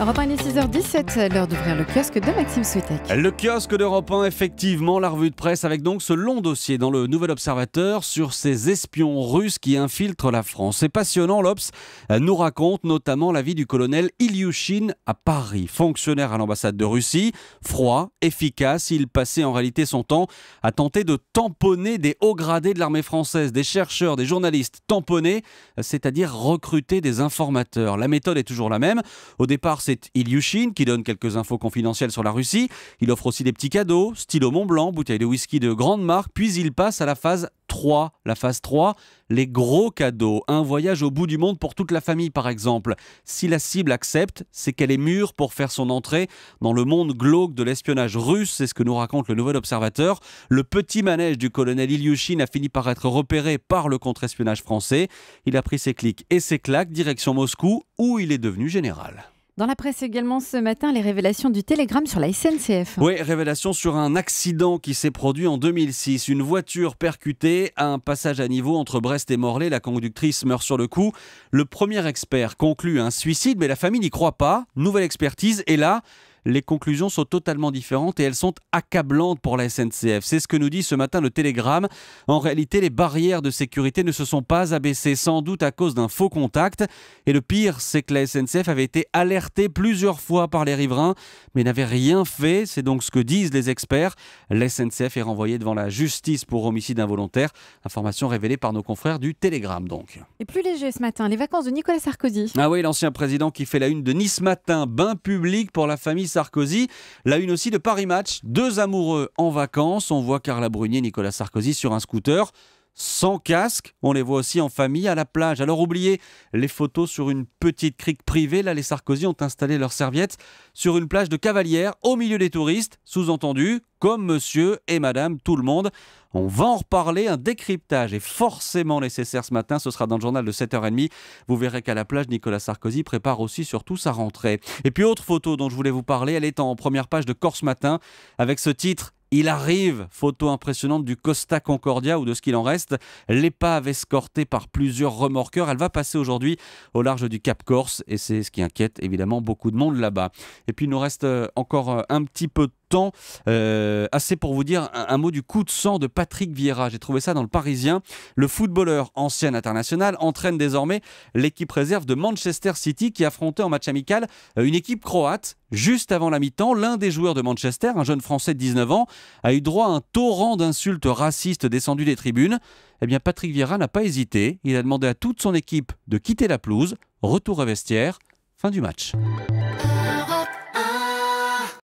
Europe 1, il est 6h17, l'heure d'ouvrir le kiosque de Maxime Switek. Le kiosque d'Europe 1, effectivement, la revue de presse avec donc ce long dossier dans le Nouvel Observateur sur ces espions russes qui infiltrent la France. C'est passionnant, l'Obs nous raconte notamment la vie du colonel Ilyushin à Paris, fonctionnaire à l'ambassade de Russie, froid, efficace, il passait en réalité son temps à tenter de tamponner des hauts gradés de l'armée française, des chercheurs, des journalistes. Tamponner, c'est-à-dire recruter des informateurs. La méthode est toujours la même. Au départ, c'est Ilyushin qui donne quelques infos confidentielles sur la Russie. Il offre aussi des petits cadeaux, stylo Montblanc, bouteille de whisky de grande marque. Puis il passe à la phase 3. La phase 3, les gros cadeaux. Un voyage au bout du monde pour toute la famille, par exemple. Si la cible accepte, c'est qu'elle est mûre pour faire son entrée dans le monde glauque de l'espionnage russe. C'est ce que nous raconte le Nouvel Observateur. Le petit manège du colonel Ilyushin a fini par être repéré par le contre-espionnage français. Il a pris ses clics et ses claques, direction Moscou, où il est devenu général. Dans la presse également ce matin, les révélations du télégramme sur la SNCF. Oui, révélation sur un accident qui s'est produit en 2006. Une voiture percutée à un passage à niveau entre Brest et Morlaix. La conductrice meurt sur le coup. Le premier expert conclut un suicide, mais la famille n'y croit pas. Nouvelle expertise, et là, les conclusions sont totalement différentes et elles sont accablantes pour la SNCF. C'est ce que nous dit ce matin le Télégramme. En réalité, les barrières de sécurité ne se sont pas abaissées, sans doute à cause d'un faux contact. Et le pire, c'est que la SNCF avait été alertée plusieurs fois par les riverains, mais n'avait rien fait. C'est donc ce que disent les experts. La SNCF est renvoyée devant la justice pour homicide involontaire. Information révélée par nos confrères du Télégramme, donc. Et plus léger ce matin, les vacances de Nicolas Sarkozy. Ah oui, l'ancien président qui fait la une de Nice Matin, bain public pour la famille Sarkozy. La une aussi de Paris Match, deux amoureux en vacances. On voit Carla Bruni et Nicolas Sarkozy sur un scooter sans casque. On les voit aussi en famille à la plage. Alors oubliez les photos sur une petite crique privée. Là, les Sarkozy ont installé leurs serviettes sur une plage de Cavalières au milieu des touristes. Sous-entendu, comme monsieur et madame tout le monde. On va en reparler, un décryptage est forcément nécessaire ce matin, ce sera dans le journal de 7h30. Vous verrez qu'à la plage, Nicolas Sarkozy prépare aussi surtout sa rentrée. Et puis autre photo dont je voulais vous parler, elle est en première page de Corse Matin avec ce titre « Il arrive », photo impressionnante du Costa Concordia ou de ce qu'il en reste. L'épave escortée par plusieurs remorqueurs, elle va passer aujourd'hui au large du Cap Corse et c'est ce qui inquiète évidemment beaucoup de monde là-bas. Et puis il nous reste encore un petit peu de temps, assez pour vous dire un mot du coup de sang de Patrick Vieira. J'ai trouvé ça dans le Parisien. Le footballeur ancien international entraîne désormais l'équipe réserve de Manchester City qui affrontait en match amical une équipe croate. Juste avant la mi-temps, l'un des joueurs de Manchester, un jeune Français de 19 ans, a eu droit à un torrent d'insultes racistes descendues des tribunes. Eh bien, Patrick Vieira n'a pas hésité. Il a demandé à toute son équipe de quitter la pelouse. Retour au vestiaire. Fin du match.